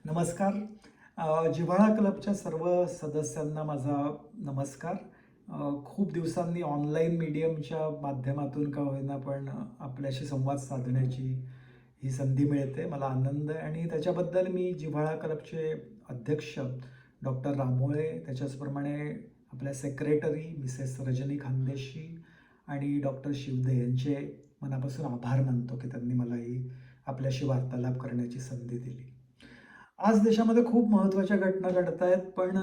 नमस्कार. जिव्हाळा क्लबच्या सर्व सदस्यांना माझा नमस्कार. खूप दिवसांनी ऑनलाईन मीडियमच्या माध्यमातून का होईना पण आपल्याशी संवाद साधण्याची ही संधी मिळते. मला आनंद आहे आणि त्याच्याबद्दल मी जिव्हाळा क्लबचे अध्यक्ष डॉक्टर रामोळे, त्याच्याचप्रमाणे आपल्या सेक्रेटरी मिसेस रजनी खानदेशी आणि डॉक्टर शिवदे यांचे मनापासून आभार मानतो की त्यांनी मला ही आपल्याशी वार्तालाप करण्याची संधी दिली. आज देशामध्ये खूप महत्त्वाच्या घटना घडत आहेत, पण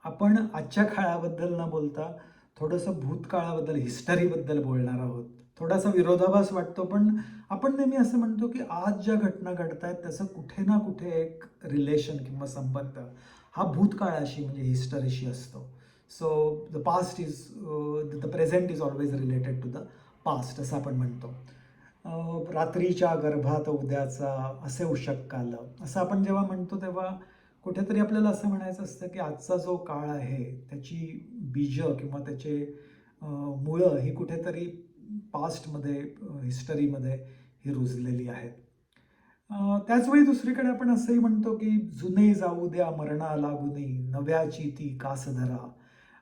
आपण आजच्या काळाबद्दल न बोलता थोडंसं भूतकाळाबद्दल, हिस्टरीबद्दल बोलणार आहोत. थोडासा विरोधाभास वाटतो, पण आपण नेहमी असं म्हणतो की आज ज्या घटना घडत आहेत त्याचं कुठे ना कुठे एक रिलेशन किंवा संबंध हा भूतकाळाशी म्हणजे हिस्टरीशी असतो. So the past is the present is always related to the past असं आपण म्हणतो. रात्रीच्या गर्भात उद्याचा असे उशक आलं असं आपण जेव्हा म्हणतो तेव्हा कुठेतरी आपल्याला असं म्हणायचं असतं की आजचा जो काळ आहे त्याची बीजं किंवा त्याचे मुळं ही कुठेतरी पास्टमध्ये हिस्टरीमध्ये ही रुजलेली आहेत. त्याचवेळी दुसरीकडे आपण असंही म्हणतो की जुने जाऊ द्या मरणा लागुनी नव्याची ती कास धरा.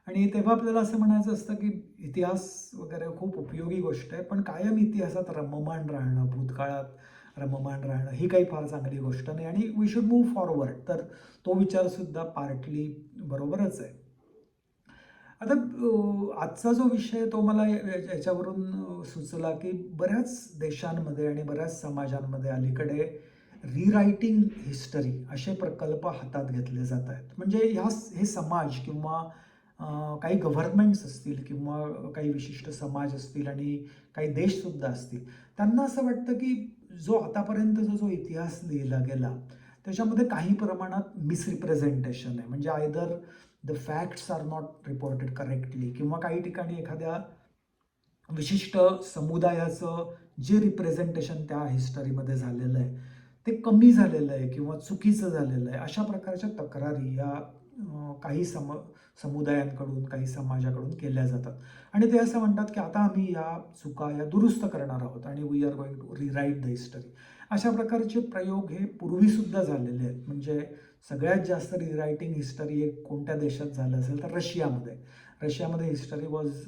आणि तेव्हा आपल्याला असं म्हणायचं असतं की इतिहास वगैरे खूप उपयोगी गोष्ट आहे, पण कायम इतिहासात रममाण राहणं, भूतकाळात रममाण राहणं ही काही फार चांगली गोष्ट नाही आणि वी शुड मूव्ह फॉरवर्ड. तर तो विचारसुद्धा पार्टली बरोबरच आहे. आता आजचा जो विषय आहे तो मला याच्यावरून सुचला की बऱ्याच देशांमध्ये आणि बऱ्याच समाजांमध्ये अलीकडे रिरायटिंग हिस्टरी असे प्रकल्प हातात घेतले जात आहेत. म्हणजे हे समाज किंवा काही गव्हर्नमेंट्स असतील किंवा काही विशिष्ट समाज असतील आणि काही देशसुद्धा असतील, त्यांना असं वाटतं की जो आतापर्यंतचा जो इतिहास लिहिला गेला त्याच्यामध्ये काही प्रमाणात मिसरिप्रेझेंटेशन आहे. म्हणजे either the facts are not reported correctly किंवा काही ठिकाणी एखाद्या विशिष्ट समुदायाचं जे रिप्रेझेंटेशन त्या हिस्टरीमध्ये झालेलं आहे ते कमी झालेलं आहे किंवा चुकीचं झालेलं आहे. अशा प्रकारच्या तक्रारी या काही समुदायांकडून काही समाजाकडून केल्या जातात आणि ते असं म्हणतात की आता आम्ही या चुका या दुरुस्त करणार आहोत आणि we are going to rewrite the history. अशा प्रकारचे प्रयोग हे पूर्वीसुद्धा झालेले आहेत. म्हणजे सगळ्यात जास्त रिरायटिंग हिस्टरी एक कोणत्या देशात झालं असेल तर रशियामध्ये. रशियामध्ये history was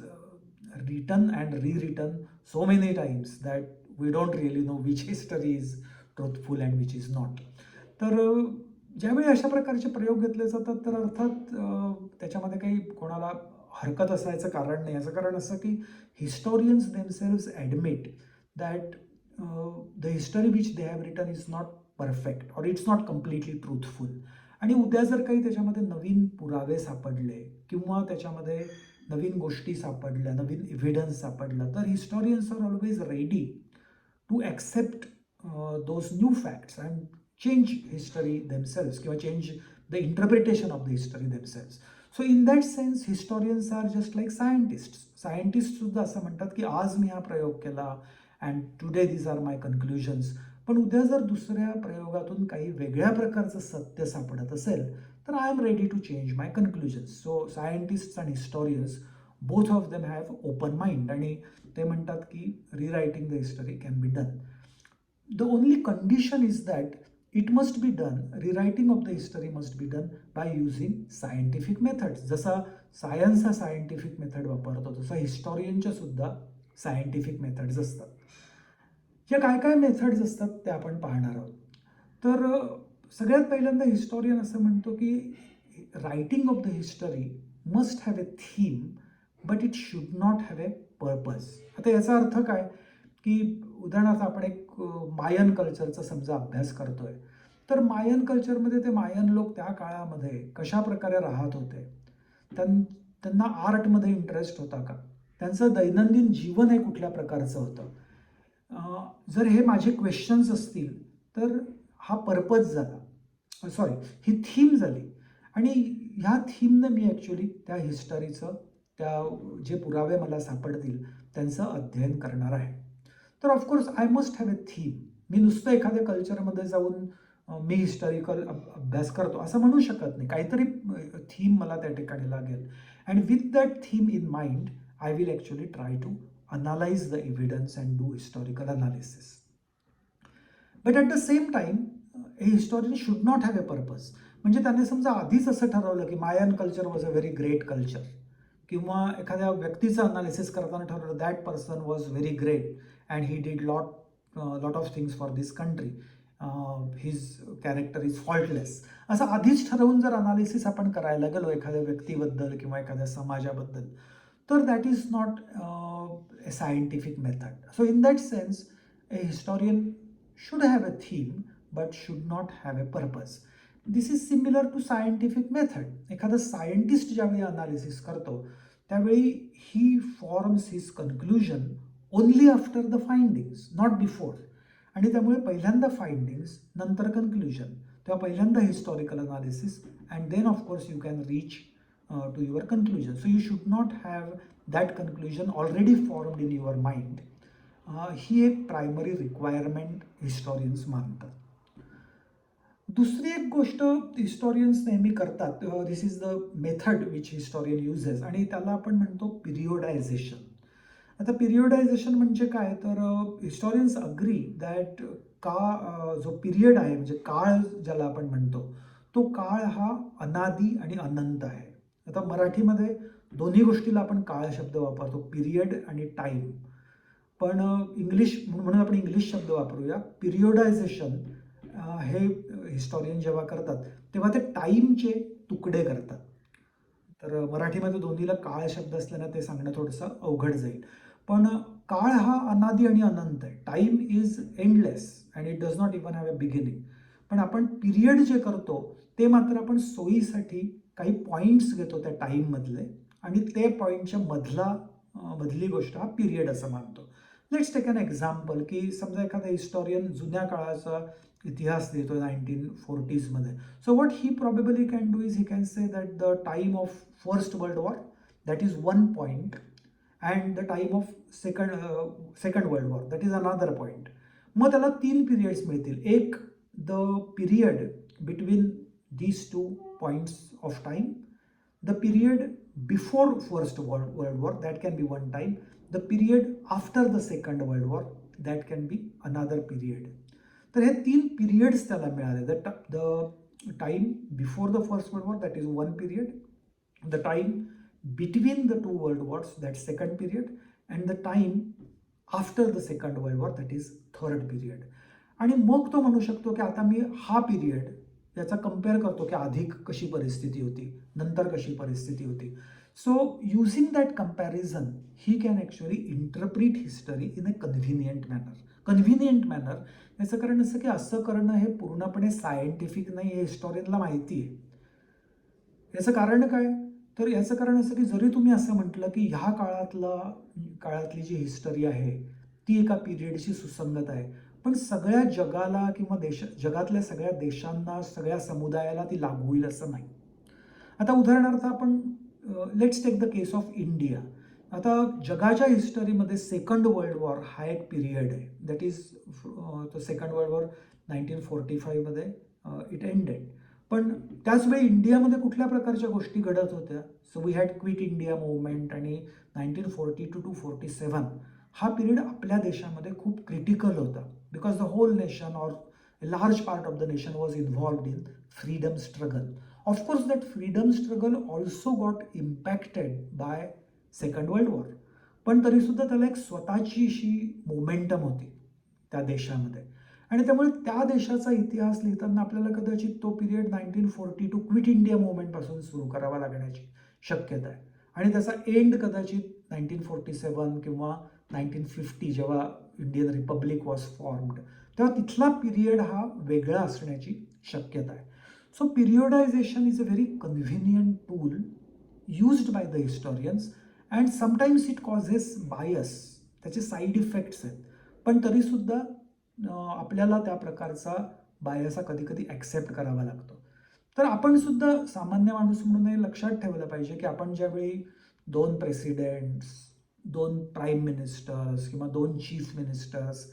written and rewritten so many times that we don't really know which history is truthful and which is not. तर ज्यावेळी अशा प्रकारचे प्रयोग घेतले जातात तर अर्थात त्याच्यामध्ये काही कोणाला हरकत असायचं कारण नाही. याचं कारण असं की historians themselves admit that the history which they have written is not perfect or it's not completely truthful. आणि उद्या जर काही त्याच्यामध्ये नवीन पुरावे सापडले किंवा त्याच्यामध्ये नवीन गोष्टी सापडल्या, नवीन एव्हिडन्स सापडला तर historians are always ready to accept those new facts and change history themselves किंवा change the interpretation of the history themselves. So in that sense historians are just like scientist. सायंटिस्टसुद्धा असं म्हणतात की आज मी हा प्रयोग केला and today these are my conclusions. पण उद्या जर दुसऱ्या प्रयोगातून काही वेगळ्या प्रकारचं सत्य सापडत असेल तर I am ready to change my conclusions. So scientists and historians both of them have open mind आणि ते म्हणतात की rewriting the history can be done. The only condition is that it must be done, rewriting of the history must be done by using scientific methods. जसा science हा scientific method वापरतो तसा हिस्टोरियनच्या सुद्धा scientific methods असतात. या काय काय methods असतात ते आपण पाहणार आहोत. तर सगळ्यात पहिल्यांदा हिस्टोरियन असं म्हणतो की writing of the history must have a theme but it should not have a purpose. आता याचा अर्थ काय की उदाहरणार्थ आपण एक मायन कल्चरचा समजा अभ्यास करतोय तर मायन कल्चरमध्ये ते मायन लोक त्या काळामध्ये कशा प्रकारे राहत होते, त्यांना आर्टमध्ये इंटरेस्ट होता का, त्यांचं दैनंदिन जीवन हे कुठल्या प्रकारचं होतं. जर हे माझे क्वेश्चन्स असतील तर हा पर्पज झाला, सॉरी ही थीम झाली आणि ह्या थीमनं मी ॲक्च्युली त्या हिस्टरीचं त्या जे पुरावे मला सापडतील त्यांचं अध्ययन करणार आहे. तर of course I must have a theme. मी नुसतं एखाद्या कल्चरमध्ये जाऊन मी हिस्टॉरिकल अभ्यास करतो असं म्हणू शकत नाही. काहीतरी थीम मला त्या ठिकाणी लागेल and with that theme in mind I will actually try to analyze the evidence and do historical analysis. But at the same time, a historian should not have a purpose. म्हणजे त्याने समजा आधीच असं ठरवलं की Mayan culture was a very great culture, किंवा एखाद्या व्यक्तीचं अनालिसिस करताना ठरवलं that person was very great and he did lot of things for this country, his character is faultless, असं आधीच ठरवून जर अनालिसिस आपण करायला गेलो एखाद्या व्यक्तीबद्दल किंवा एखाद्या समाजाबद्दल, तर that is not a scientific method. So in that sense, a historian should have a theme but should not have a purpose. This is similar to scientific method. एखादा सायंटिस्ट ज्यावेळी अनालिसिस करतो त्यावेळी he forms his conclusion only after the findings, not before. आणि त्यामुळे पहिल्यांदा findings, नंतर conclusion, तेव्हा पहिल्यांदा historical analysis and then of course you can reach to your conclusion. So you should not have that conclusion already formed in your mind. ही एक primary requirement हिस्टॉरियन्स मानतात. दुसरी एक गोष्ट हिस्टॉरियन्स नेहमी करतात, this is the method which historian uses, आणि त्याला आपण म्हणतो पिरियोडायझेशन. आता पिरियोडायझेशन म्हणजे काय, तर हिस्टॉरियन्स अग्री दॅट जो पिरियड आहे म्हणजे काळ ज्याला आपण म्हणतो, तो काळ हा अनादी आणि अनंत आहे. आता मराठीमध्ये दोन्ही गोष्टीला आपण काळ शब्द वापरतो, पिरियड आणि टाईम, पण इंग्लिश म्हणून आपण इंग्लिश शब्द वापरूया. पिरियोडायझेशन हे हिस्टॉरियन जेव्हा करतात तेव्हा ते टाईमचे तुकडे करतात. तर मराठीमध्ये दोन्हीला काळ शब्द असल्यानं ते सांगणं थोडंसं अवघड जाईल. पण काळ हा अनादी आणि अनंत आहे. Time is endless and it does not even have a beginning. पण आपण पिरियड जे करतो ते मात्र आपण सोयीसाठी काही पॉईंट्स घेतो त्या टाईममधले, आणि ते पॉईंटच्या मधली गोष्ट हा पिरियड असं मानतो. लेट्स टेक एन एक्झाम्पल, की समजा एखादा हिस्टॉरियन जुन्या काळाचा इतिहास देतो 1940s मध्ये. So what he probably can do is he can say that the time of first world war that is one point and the time of second world war that is another point. मग त्याला 3 periods मिळतील. एक, the period between these 2 points of time, the period before first world war, that can be one time, the period after the second world war, that can be another period. तर हे 3 periods त्याला मिळाले. the time before the first world war, that is one period, the time between the 2 world wars, that's second period, and the time after the second world war, that is third period. आणि मग तो म्हणू शकतो की आता मी हा period याचा compare करतो की आधी कशी परिस्थिती होती, नंतर कशी परिस्थिती होती. So using that comparison he can actually interpret history in a convenient manner. याचं कारण असं की असं करणं हे पूर्णपणे सायंटिफिक नाही, हे हिस्टॉरियनला माहिती आहे. याचं कारण काय, तर याचं कारण असं की जरी तुम्ही असं म्हटलं की ह्या काळातली जी हिस्टरी आहे ती एका पिरियडशी सुसंगत आहे, पण सगळ्या जगाला किंवा जगातल्या सगळ्या देशांना, सगळ्या समुदायाला ती लागू होईल असं नाही. आता उदाहरणार्थ आपण let's take the case of India. आता जगाच्या हिस्टरीमध्ये सेकंड वर्ल्ड वॉर हा एक पिरियड आहे. दॅट इज तो सेकंड वर्ल्ड वॉर 1945 मध्ये इट एंडेड. पण त्याचवेळी इंडियामध्ये कुठल्या प्रकारच्या गोष्टी घडत होत्या. So we had quit India movement, आणि 1942 to 47 हा पिरियड आपल्या देशामध्ये खूप क्रिटिकल होता, because the whole nation or a large part of the nation was involved in freedom struggle. Of course, that freedom struggle also got impacted by Second World War. पण तरी सुद्धा त्याला एक स्वतःची अशी मोमेंटम होती त्या देशामध्ये, आणि त्यामुळे त्या देशाचा इतिहास लिहिताना आपल्याला कदाचित तो पिरियड 1942 क्विट इंडिया मुवमेंट पासून सुरू करावा लागण्याची शक्यता आहे, आणि त्याचा एंड कदाचित 1947 किंवा 1950 जेव्हा इंडियन रिपब्लिक वॉज फॉर्म्ड, तेव्हा तिथला पिरियड हा वेगळा असण्याची शक्यता आहे. So periodization is a very convenient tool used by the historians, and sometimes it causes bias. त्याचे साईड इफेक्ट्स आहेत, पण तरीसुद्धा आपल्याला त्या प्रकारचा बायस हा कधी कधी ॲक्सेप्ट करावा लागतो. तर आपण सुद्धा सामान्य माणूस म्हणून हे लक्षात ठेवलं पाहिजे की आपण ज्यावेळी 2 प्रेसिडेंट्स, 2 प्राईम मिनिस्टर्स किंवा 2 चीफ मिनिस्टर्स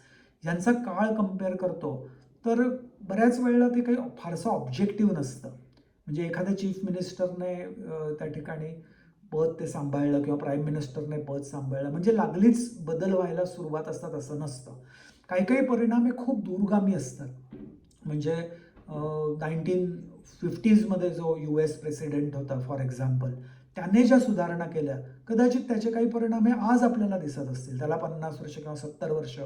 यांचा काळ कम्पेअर करतो, तर बऱ्याच वेळेला ते काही फारसं ऑब्जेक्टिव्ह नसतं. म्हणजे एखाद्या चीफ मिनिस्टरने त्या ठिकाणी पद ते सांभाळलं किंवा प्राईम मिनिस्टरने पद सांभाळलं म्हणजे लागलीच बदल व्हायला सुरुवात असतात असं नसतं. काही काही परिणाम हे खूप दूरगामी असतात. म्हणजे 1950मध्ये जो US प्रेसिडेंट होता फॉर एक्झाम्पल, त्याने ज्या सुधारणा केल्या कदाचित त्याचे काही परिणाम हे आज आपल्याला दिसत असतील. त्याला 50 वर्ष किंवा 70 वर्ष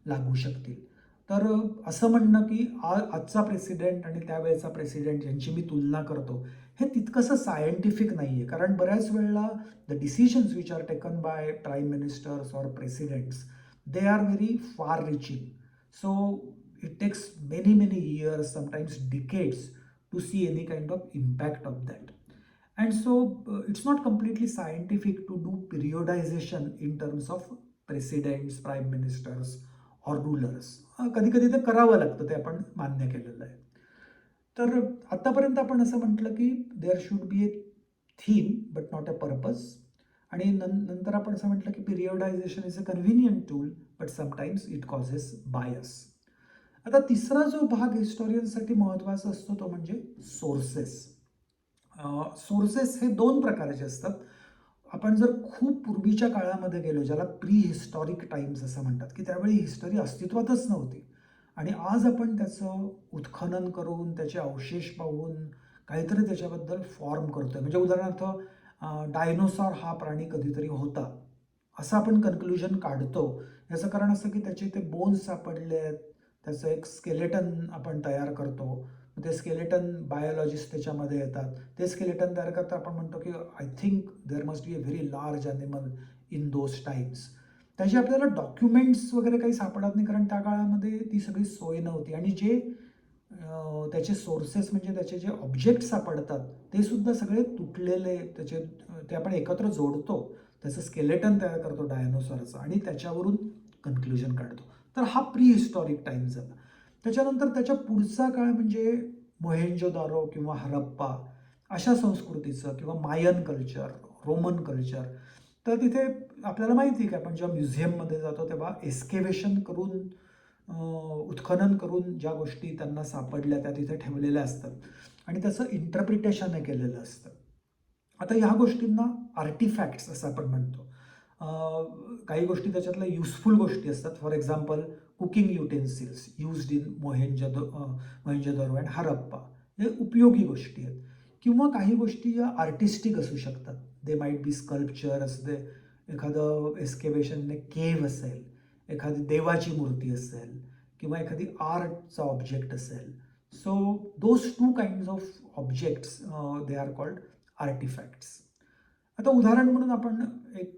लागू शकतील. तर असं म्हणणं की आजचा प्रेसिडेंट आणि त्यावेळेचा प्रेसिडेंट यांची मी तुलना करतो, हे तितकंसं सायंटिफिक नाही आहे. कारण बऱ्याच वेळेला the decisions which are taken by prime ministers or presidents, they are very far reaching. So it takes many years, sometimes decades, to see any kind of impact of that. And so it's not completely scientific to do periodization in terms of presidents, prime ministers or rulers. कधी कधी ते करावं लागतं, ते आपण मान्य केलेलं आहे. तर आतापर्यंत आपण असं म्हटलं की there should be a theme but not a purpose. आणि नंतर आपण असं म्हटलं की periodization is a convenient tool but sometimes it causes bias. आता तिसरा जो भाग हिस्टोरियनसाठी महत्त्वाचा असतो तो म्हणजे सोर्सेस. सोर्सेस हे दोन प्रकारचे असतात. आपण जर खूप पूर्वीच्या काळामध्ये गेलो, ज्याला प्री हिस्टॉरिक टाइम्स असं म्हणतात, की त्यावेळी हिस्टरी अस्तित्वातच नव्हती आणि आज आपण त्याचं उत्खनन करून त्याचे अवशेष पाहून काहीतरी त्याच्याबद्दल फॉर्म करतोय. म्हणजे उदाहरणार्थ डायनोसॉर हा प्राणी कधीतरी होता असं आपण कन्क्लुजन काढतो. याचं कारण असं की त्याचे ते बोन्स सापडले आहेत, त्याचं एक स्केलेटन आपण तयार करतो. ते स्केलेटन बायोलॉजिस्ट त्याच्यामध्ये येतात. ते स्केलेटन तयार करता आपण म्हणतो की I think there must be a very large animal in those times. त्याचे आपल्याला डॉक्युमेंट्स वगैरे काही सापडत नाही, कारण त्या काळामध्ये ती सगळी सोय नव्हती. आणि जे त्याचे सोर्सेस म्हणजे त्याचे जे ऑब्जेक्ट सापडतात ते सुद्धा सगळे तुटलेले, त्याचे ते आपण एकत्र जोडतो, त्याचं स्केलेटन तयार करतो डायनोसॉरचं आणि त्याच्यावरून कन्क्लुजन काढतो. तर हा प्री हिस्टॉरिक टाइम झाला. त्याच्यानंतर त्याच्या पुढचा काळ म्हणजे मोहेंजोदारो किंवा हरप्पा अशा संस्कृतीचं, किंवा मायन कल्चर, रोमन कल्चर. तर तिथे आपल्याला माहिती आहे की आपण जेव्हा म्युझियममध्ये जातो तेव्हा एस्केवेशन करून, उत्खनन करून ज्या गोष्टी त्यांना सापडल्या त्या तिथे ठेवलेल्या असतात आणि त्याचं इंटरप्रिटेशन केलेलं असतं. आता ह्या गोष्टींना आर्टिफॅक्ट्स असं आपण म्हणतो. काही गोष्टी त्याच्यातल्या युजफुल गोष्टी असतात. For example cooking utensils used in Mohenjo-daro and Harappa, हे उपयोगी गोष्टी आहेत. किंवा काही गोष्टी या आर्टिस्टिक असू शकतात. दे माइट बी स्कल्पचर्स, दे एखादं एस्केवेशन केव्ह असेल, एखादी देवाची मूर्ती असेल, किंवा एखादी आर्टचा ऑब्जेक्ट असेल. So those two kinds of objects they are called artefacts. आता उदाहरण म्हणून आपण एक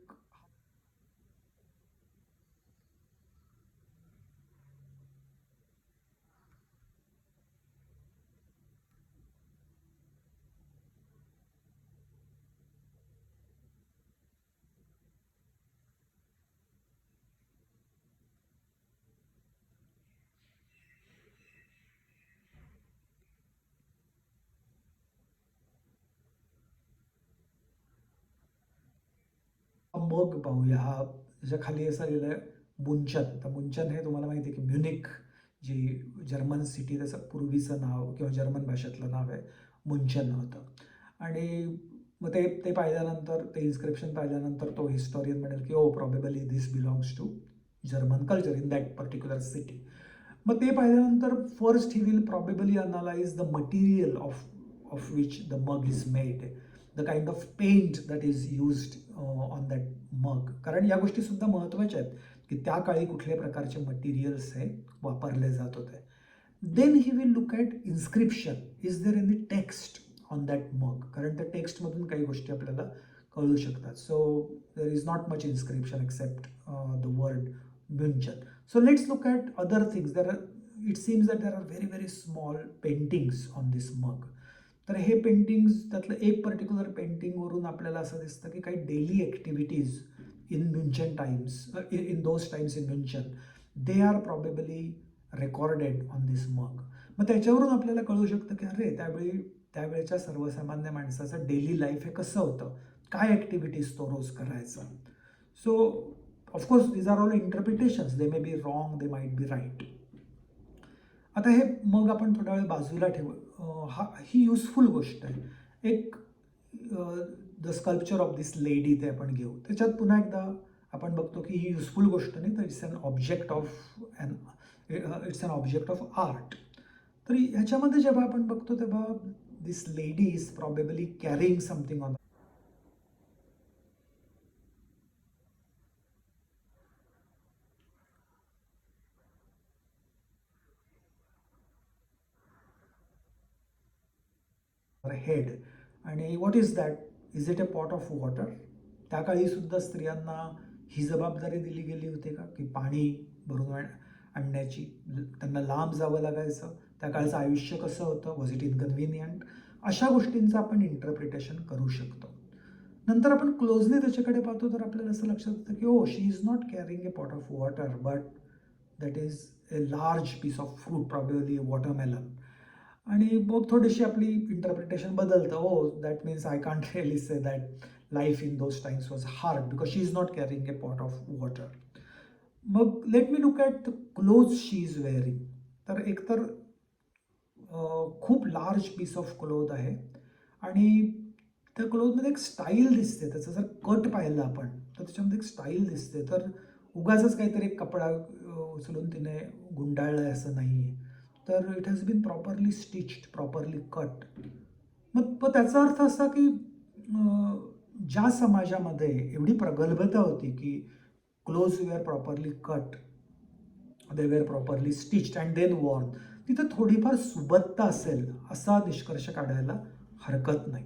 मग पाहूया. हा त्याच्या खाली असं लिहिलं आहे मुंचन. तर मुंचन हे तुम्हाला माहिती आहे की म्युनिक, जी जर्मन सिटी, त्याचं पूर्वीचं नाव किंवा जर्मन भाषेतलं नाव आहे, मुंचन होतं. आणि मग ते पाहिल्यानंतर, ते इन्स्क्रिप्शन पाहिल्यानंतर तो हिस्टोरियन म्हणेल की oh probably this belongs to German culture in that particular city. मग ते पाहिल्यानंतर first he will probably analyze the material of which the mug is made, the kind of paint that is used on that mug. कारण या गोष्टी सुद्धा महत्त्वाच्या आहेत की त्या काळी कुठल्या प्रकारचे मटेरियल्स हे वापरले जात होते. Then he will look at inscription, is there any text on that mug, कारण त्या टेक्स्टमधून काही गोष्टी आपल्याला कळू शकतात. So there is not much inscription except the word Munchen. So let's look at other things. It seems that there are very small paintings on this mug. तर हे पेंटिंग्स, त्यातलं एक पर्टिक्युलर पेंटिंगवरून आपल्याला असं दिसतं की काही daily activities in Munchen times, in those times in Munchen, they are probably recorded on this mug. मग त्याच्यावरून आपल्याला कळू शकतं की अरे त्यावेळेच्या सर्वसामान्य माणसाचं डेली लाईफ हे कसं होतं, काय ॲक्टिव्हिटीज तो रोज करायचा. So of course these are all interpretations, they may be wrong, they might be right. आता हे मग आपण थोडा वेळ बाजूला ठेवू. ही युजफुल गोष्ट आहे. एक the sculpture of this lady ते आपण घेऊ. त्याच्यात पुन्हा एकदा आपण बघतो की ही युजफुल गोष्ट नाही, तर it's an object of art. तर ह्याच्यामध्ये जेव्हा आपण बघतो तेव्हा this lady is probably carrying something on head. आणि what is that? Is it a pot of water? त्या काळी सुद्धा स्त्रियांना ही जबाबदारी दिली गेली होती का, की पाणी भरून आणण्याची? त्यांना लांब जावं लागायचं? त्या काळचं आयुष्य कसं होतं? Was it inconvenient? अशा गोष्टींचं आपण इंटरप्रिटेशन करू शकतो. नंतर आपण क्लोजली त्याच्याकडे पाहतो तर आपल्याला असं लक्षात येतं की oh she is not carrying a pot of water, but that is a large piece of fruit, probably watermelon. आणि मग थोडीशी आपली इंटरप्रिटेशन बदलतं. Oh that means I can't really say that life in those times was hard because she is not carrying a pot of water. मग let me look at the cloth she is wearing. तर एकतर खूप large piece of cloth आहे आणि त्या क्लोथमध्ये एक style दिसते. त्याचं जर कट पाहिलं आपण तर त्याच्यामध्ये एक स्टाईल दिसते. तर उगाचच काहीतरी एक कपडा उचलून तिने गुंडाळला आहे असं नाही आहे. तर it has been properly stitched, properly cut. मग त्याचा अर्थ असा की ज्या समाजामध्ये एवढी प्रगल्भता होती की clothes were properly cut, they were properly stitched and then worn, तिथं थोडीफार सुबत्ता असेल असा निष्कर्ष काढायला हरकत नाही.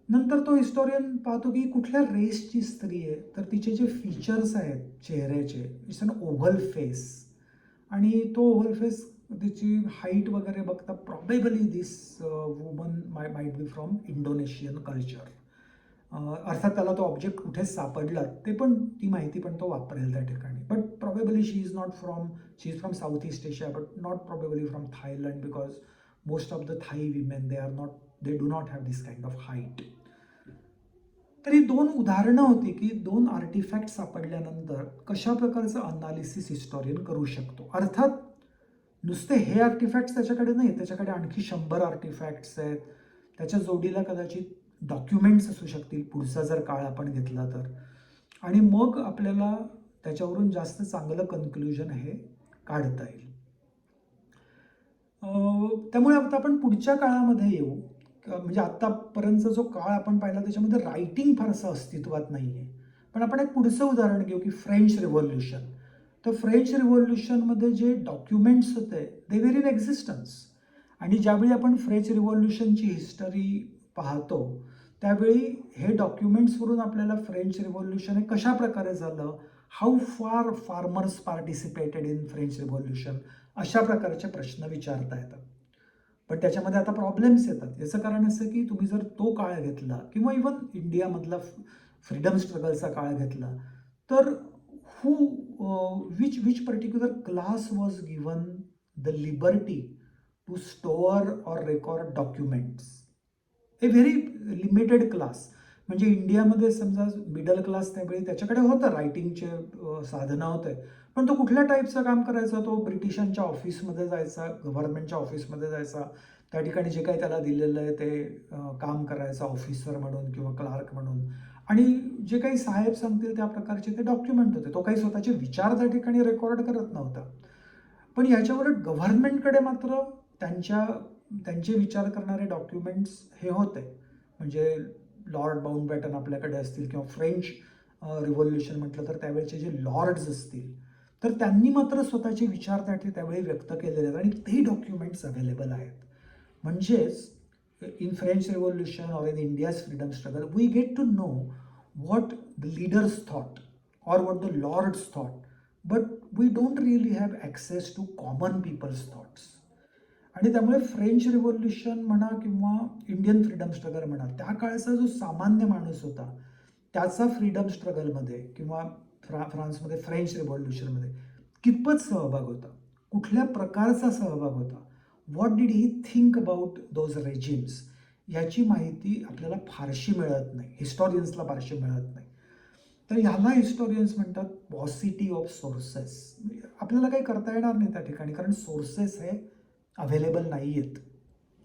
नंतर तो हिस्टोरियन पाहतो की कुठल्या रेसची स्त्री आहे, तर तिचे जे फीचर्स आहेत चेहऱ्याचे, इट्स अन ओव्हल फेस. आणि तो ओव्हल फेस, तिची हाईट वगैरे बघता probably this woman might be from Indonesian culture. अर्थात त्याला तो ऑब्जेक्ट कुठे सापडला ते पण, ती माहिती पण तो वापरेल त्या ठिकाणी. But probably she is from South East Asia, but not probably from Thailand, because most of the Thai women they do not have this kind of height. तर ही दोन उदाहरणं होती की दोन आर्टिफॅक्ट सापडल्यानंतर कशा प्रकारचं अनालिसिस हिस्टॉरियन करू शकतो. अर्थात नुसते हे आर्टिफॅक्ट्स त्याच्याकडे नाही, त्याच्याकडे आणखी 100 आर्टिफॅक्ट्स आहेत. त्याच्या जोडीला कदाचित डॉक्युमेंट्स असू शकतील पुढचा जर काळ आपण घेतला तर. आणि मग आपल्याला त्याच्यावरून जास्त चांगलं कन्क्लुजन हे काढता येईल. त्यामुळे आता आपण पुढच्या काळामध्ये येऊ. म्हणजे आत्तापर्यंतचा जो काळ आपण पाहिला त्याच्यामध्ये रायटिंग फारसं अस्तित्वात नाही आहे. पण आपण एक पुढचं उदाहरण घेऊ की फ्रेंच रिव्हॉल्युशन. तर फ्रेंच रिव्हॉल्युशनमध्ये जे डॉक्युमेंट्स होते दे वेर इन एक्झिस्टन्स. आणि ज्यावेळी आपण फ्रेंच रिव्हॉल्युशनची हिस्टरी पाहतो त्यावेळी हे डॉक्युमेंट्सवरून आपल्याला फ्रेंच रिव्हॉल्युशन हे कशा प्रकारे झालं, हाऊ फार farmers participated in French revolution, अशा प्रकारचे प्रश्न विचारता येतात. पण त्याच्यामध्ये आता प्रॉब्लेम्स येतात. याचं कारण असं की तुम्ही जर तो काळ घेतला किंवा इवन इंडियामधला फ्रीडम स्ट्रगलचा काळ घेतला तर who which which particular class was given the liberty to store or record documents? A very limited class. म्हणजे इंडियामध्ये समजा मिडल क्लास त्यावेळी त्याच्याकडे होतं रायटिंगचे साधनं होते. पण तो कुठल्या टाईपचं काम करायचा? तो ब्रिटिशांच्या ऑफिसमध्ये जायचा, गव्हर्नमेंटच्या ऑफिसमध्ये जायचा, त्या ठिकाणी जे काही त्याला दिलेलं आहे ते काम करायचं ऑफिसर म्हणून किंवा क्लार्क म्हणून. आणि जे काही साहेब सांगतील त्या प्रकारचे ते डॉक्युमेंट होते. तो काही स्वतःचे विचार त्या ठिकाणी रेकॉर्ड करत नव्हता. पण याच्यावर गव्हर्नमेंटकडे मात्र त्यांचे विचार करणारे डॉक्युमेंट्स हे होते. म्हणजे लॉर्ड माउंटबॅटन आपल्याकडे असतील किंवा फ्रेंच रिव्हॉल्युशन म्हटलं तर त्यावेळेचे जे लॉर्ड्स असतील तर त्यांनी मात्र स्वतःचे विचार त्यावेळी व्यक्त केलेले आहेत आणि ते डॉक्युमेंट्स अवेलेबल आहेत. म्हणजेच in French revolution or in India's freedom struggle we get to know what the leaders thought or what the lords thought, but we don't really have access to common people's thoughts. आणि त्यामुळे French revolution म्हणा किंवा Indian freedom struggle म्हणा, त्या काळचा जो सामान्य माणूस होता त्याचा फ्रीडम स्ट्रगलमध्ये किंवा फ्रान्समध्ये फ्रेंच रिव्हॉल्युशनमध्ये कितपत सहभाग होता, कुठल्या प्रकारचा सहभाग होता, what did he think about those regimes, याची माहिती आपल्याला फारशी मिळत नाही, हिस्टॉरियन्सला फारशी मिळत नाही. तर ह्याला हिस्टोरियन्स म्हणतात पॉसिटी ऑफ सोर्सेस. आपल्याला काही करता येणार नाही त्या ठिकाणी कारण सोर्सेस हे अवेलेबल नाही आहेत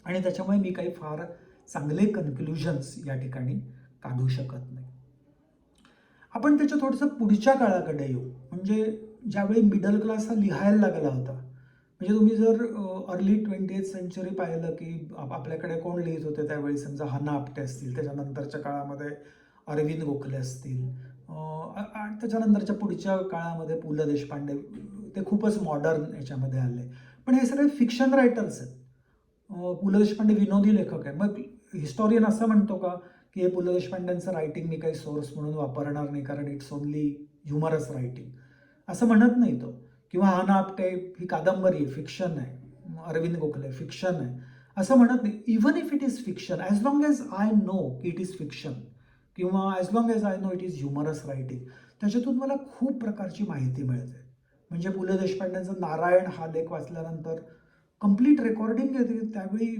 आणि त्याच्यामुळे मी काही फार चांगले कन्क्लुजन्स या ठिकाणी काढू शकत नाही. आपण त्याच्या थोडंसं पुढच्या काळाकडे येऊ. म्हणजे ज्यावेळी मिडल क्लास हा लिहायला लागला होता म्हणजे तुम्ही जर अर्ली 20th सेंचुरी पाहिलं की आपल्याकडे कोण लिहित होते त्यावेळी, समजा हना आपटे असतील, त्याच्यानंतरच्या काळामध्ये अरविंद गोखले असतील, आणि त्याच्यानंतरच्या पुढच्या काळामध्ये पु ल देशपांडे, ते खूपच मॉडर्न याच्यामध्ये आले. पण हे सगळे फिक्शन रायटर्स आहेत. पु ल देशपांडे विनोदी लेखक आहे. मग हिस्टॉरियन असं म्हणतो का की हे पु ल देशपांड्यांचं रायटिंग मी काही सोर्स म्हणून वापरणार नाही कारण इट्स ओनली ह्युमरस रायटिंग, असं म्हणत नाही तो. किंवा हा ना आपटे ही कादंबरी आहे, फिक्शन आहे, अरविंद गोखले फिक्शन आहे, असं म्हणत नाही. Even if it is fiction, as long as I know की इट इज फिक्शन, किंवा as long as I know it is humorous writing, त्याच्यातून मला खूप प्रकारची माहिती मिळते. म्हणजे पु ल देशपांड्यांचा नारायण हा लेख वाचल्यानंतर कंप्लीट रेकॉर्डिंग येते त्यावेळी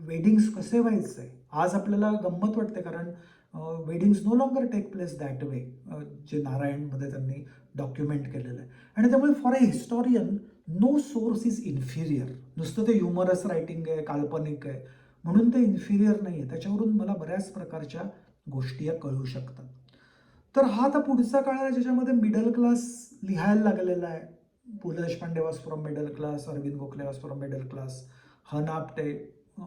वेडिंग्स कसे व्हायचे. आज आपल्याला गंमत वाटते कारण weddings no longer take place that way, जे नारायणमध्ये त्यांनी डॉक्युमेंट केलेलं आहे. आणि त्यामुळे for a historian no source is inferior. नुसतं ते ह्युमरस रायटिंग आहे, काल्पनिक आहे म्हणून ते इन्फिरियर नाही आहे. त्याच्यावरून मला बऱ्याच प्रकारच्या गोष्टी या कळू शकतात. तर हा आता पुढचा काळ आहे ज्याच्यामध्ये मिडल क्लास लिहायला लागलेला आहे. Pu La Deshpande was from middle class, Arvind Gokhale was from middle class, Hana Apte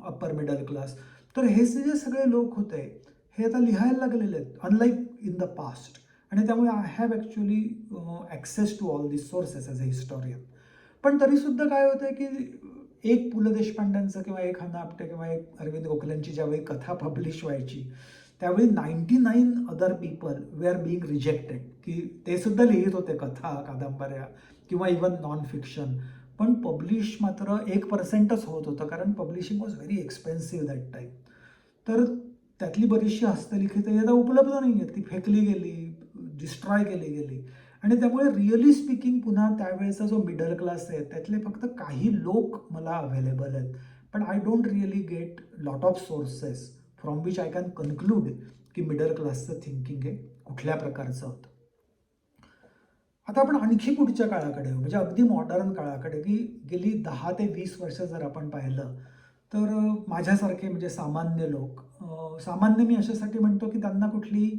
upper middle class. तर हे जे सगळे लोक होते हे आता लिहायला लागलेले आहेत, अनलाईक इन द पास्ट. आणि त्यामुळे I have actually access to all this sources as a historian. पण तरीसुद्धा काय होतं की एक पु ल देशपांड्यांचं किंवा एक हना आपटे किंवा एक अरविंद गोखल्यांची ज्यावेळी कथा पब्लिश व्हायची त्यावेळी 99 अदर पीपल वे आर बीइंग रिजेक्टेड, की ते सुद्धा लिहित होते कथा, कादंबऱ्या किंवा इवन नॉन फिक्शन, पण पब्लिश मात्र 1%च होत होतं कारण publishing was very expensive that time. तर त्यातली बरीचशी हस्तलिखितं आता उपलब्ध नाही आहेत, ती फेकली गेली, डिस्ट्रॉय केली गेली. आणि त्यामुळे रिअली स्पीकिंग पुन्हा त्यावेळेचा जो मिडल क्लास आहे त्यातले फक्त काही लोक मला अवेलेबल आहेत. पण I don't really get lot of sources from which I can conclude की मिडल क्लासचं थिंकिंग हे कुठल्या प्रकारचं होतं. आता आपण आणखी पुढच्या काळाकडे म्हणजे अगदी मॉडर्न काळाकडे, की गेली 10 ते 20 वर्ष जर आपण पाहिलं तर माझ्यासारखे म्हणजे सामान्य लोक, सामान्य मी अशासाठी म्हणतो की त्यांना कुठली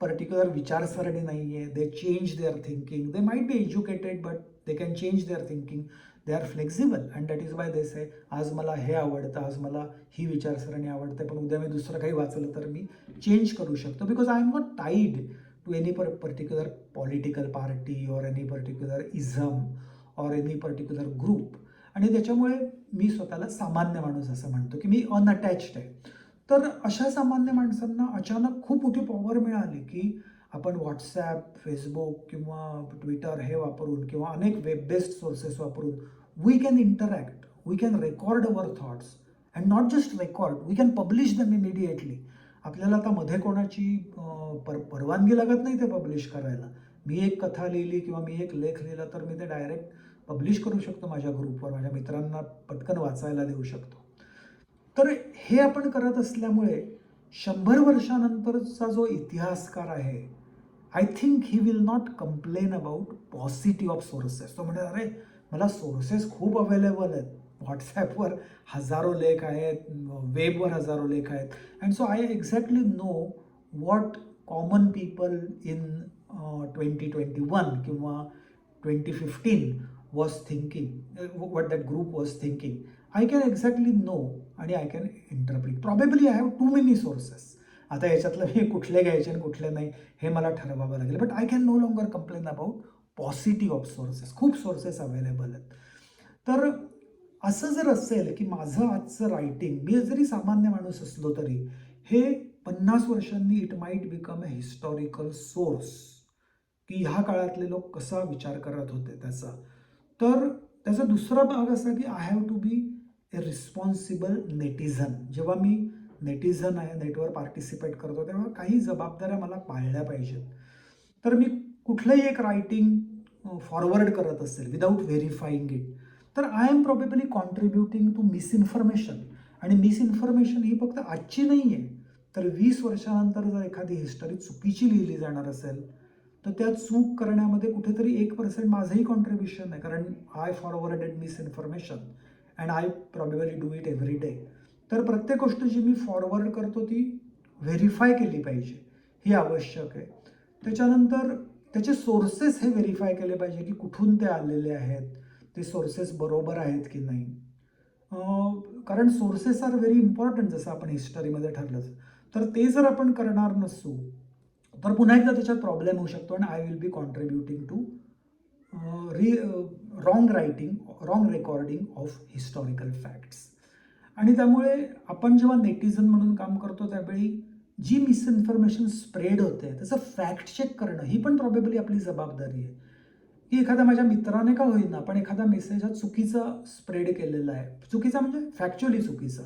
पर्टिक्युलर विचारसरणी नाही आहे. They change their thinking. They might be educated but they can change their thinking. They are flexible and that is why they say आज मला हे आवडतं, आज मला ही विचारसरणी आवडते, पण उद्या मी दुसरं काही वाचलं तर मी चेंज करू शकतो because I am not tied to any particular political party or any particular ism or any particular group. आणि त्याच्यामुळे मी स्वतःला सामान्य माणूस असं म्हणतो की मी अनअटॅच्ड आहे. तर अशा सामान्य माणसांना अचानक खूप मोठी पॉवर मिळाली की आपण व्हॉट्सॲप, फेसबुक किंवा ट्विटर हे वापरून किंवा अनेक वेब बेस्ड सोर्सेस वापरून we can interact, we can record our thoughts and not just record, we can publish them immediately. आपल्याला आता मध्ये कोणाची परवानगी लागत नाही ते पब्लिश करायला. मी एक कथा लिहिली किंवा मी एक लेख लिहिला तर मी ते डायरेक्ट पब्लिश करू शकतो माझ्या ग्रुपवर, माझ्या मित्रांना पटकन वाचायला देऊ शकतो. तर हे आपण करत असल्यामुळे 100 वर्षानंतरचा जो इतिहासकार आहे I think he will not complain about paucity of sources. तो म्हणजे अरे मला सोर्सेस खूप अवेलेबल आहेत, व्हॉट्सॲपवर हजारो लेख आहेत, वेबवर हजारो लेख आहेत, and so I exactly know what common people in 2021 किंवा 2015 was thinking, what that group was thinking. I can exactly know आणि I can interpret. Probably I have too many sources. आता याच्यातलं मी कुठले घ्यायचे आणि कुठले नाही हे मला ठरवावं लागेल. But I can no longer complain about paucity of sources. खूप सोर्सेस अवेलेबल आहेत. तर असं जर असेल की माझं आजचं रायटिंग, मी जरी सामान्य माणूस असलो तरी हे 50 वर्षांनी it might become a historical source, की ह्या काळातले लोक कसा विचार करत होते त्याचा. तर त्याचा दुसरा भाग असा की I have to be a responsible netizen. जेव्हा मी नेटिझन आहे, नेटवर पार्टिसिपेट करतो, तेव्हा काही जबाबदाऱ्या मला पाळल्या पाहिजेत. तर मी कुठलंही एक रायटिंग फॉरवर्ड करत असेल विदाऊट व्हेरीफाईंग इट, तर I am probably contributing to misinformation. आणि मिसइन्फॉर्मेशन ही फक्त आजची नाही आहे, तर 20 वर्षानंतर जर एखादी हिस्टरी चुकीची लिहिली जाणार असेल तर त्या चूक करण्यामध्ये कुठेतरी 1% माझंही कॉन्ट्रीब्युशन आहे, कारण I forwarded misinformation and I probably do it every day. तर प्रत्येक गोष्ट जी मी फॉरवर्ड करतो ती व्हेरीफाय केली पाहिजे, ही आवश्यक आहे. त्याच्यानंतर त्याचे सोर्सेस हे व्हेरीफाय केले पाहिजे की कुठून ते आलेले आहेत, ते सोर्सेस बरोबर आहेत की नाही. कारण सोर्सेस आर व्हेरी इम्पॉर्टंट, जसं आपण हिस्टरीमध्ये ठरलंच. तर ते जर आपण करणार नसू तर पुन्हा एकदा त्याच्यात प्रॉब्लेम होऊ शकतो आणि I will be contributing to wrong writing, wrong recording of historical facts. आणि त्यामुळे आपण जेव्हा नेटिझन म्हणून काम करतो त्यावेळी जी मिसइन्फॉर्मेशन स्प्रेड होते त्याचं फॅक्ट चेक करणं ही पण प्रॉबेबली आपली जबाबदारी आहे. की एखाद्या माझ्या मित्राने का होईना पण एखादा मेसेज हा चुकीचा स्प्रेड केलेला आहे, चुकीचा म्हणजे फॅक्च्युअली चुकीचा,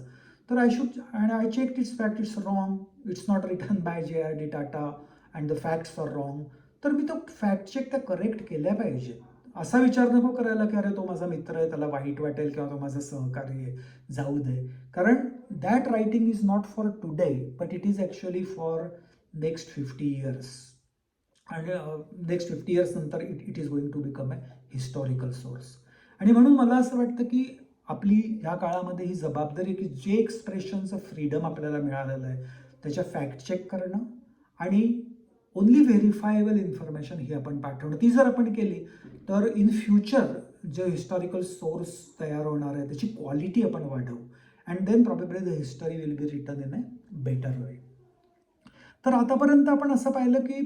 तर I should and I check its fact, it's wrong, it's not written by JRD Tata and the facts are wrong. तर मी तो फॅक्ट चेक त्या करेक्ट केल्या पाहिजे. असा विचार नको करायला की अरे तो माझा मित्र आहे त्याला वाईट वाटेल किंवा तो माझा सहकारी आहे, जाऊ दे. कारण that writing is not for today but it is actually for next 50 years. आणि नेक्स्ट 50 years नंतर it is going to become a historical source. आणि म्हणून मला असं वाटतं की आपली ह्या काळामध्ये ही जबाबदारी की जे एक्सप्रेशनचं फ्रीडम आपल्याला मिळालेलं आहे त्याच्या फॅक्ट चेक करणं आणि ओनली व्हेरीफायबल इन्फॉर्मेशन ही आपण पाठवणं. ती जर आपण केली तर इन फ्युचर जे हिस्टॉरिकल सोर्स तयार होणार आहे त्याची क्वालिटी आपण वाढवू and then probably the history will be written in a better way. तर आतापर्यंत आपण असं पाहिलं की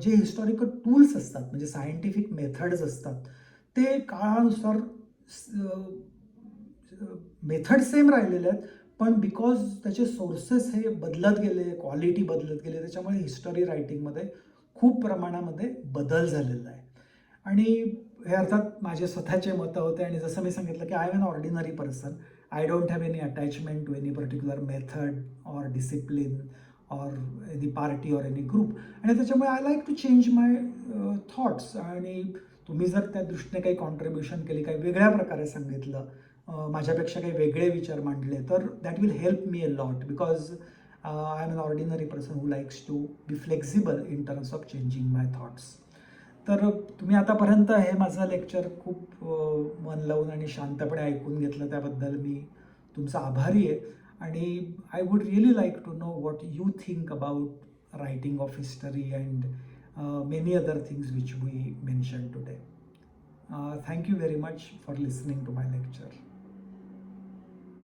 जे हिस्टॉरिकल टूल्स असतात म्हणजे सायंटिफिक मेथड्स असतात ते काळानुसार मेथड सेम राहिलेले आहेत, पण बिकॉज त्याचे सोर्सेस हे बदलत गेले, क्वालिटी बदलत गेले, त्याच्यामुळे हिस्टरी रायटिंगमध्ये खूप प्रमाणामध्ये बदल झालेला आहे. आणि हे अर्थात माझे स्वतःचे मतं होते आणि जसं मी सांगितलं की I am an ordinary person. I don't have any attachment to any particular method or discipline or any party or any group. आणि त्याच्यामुळे I like to change my thoughts. आणि तुम्ही जर त्या दृष्टीने काही कॉन्ट्रीब्युशन केली, काही वेगळ्या प्रकारे सांगितलं, माझ्यापेक्षा काही वेगळे विचार मांडले तर that will help me a lot because I am an ordinary person who likes to be flexible in terms of changing my thoughts. तर तुम्ही आतापर्यंत हे माझं लेक्चर खूप मन लावून आणि शांतपणे ऐकून घेतलं त्याबद्दल मी तुमचा आभारी आहे. आणि I would really like to know what you think about writing of history and many other things which we mention today. Thank you very much for listening to my lecture.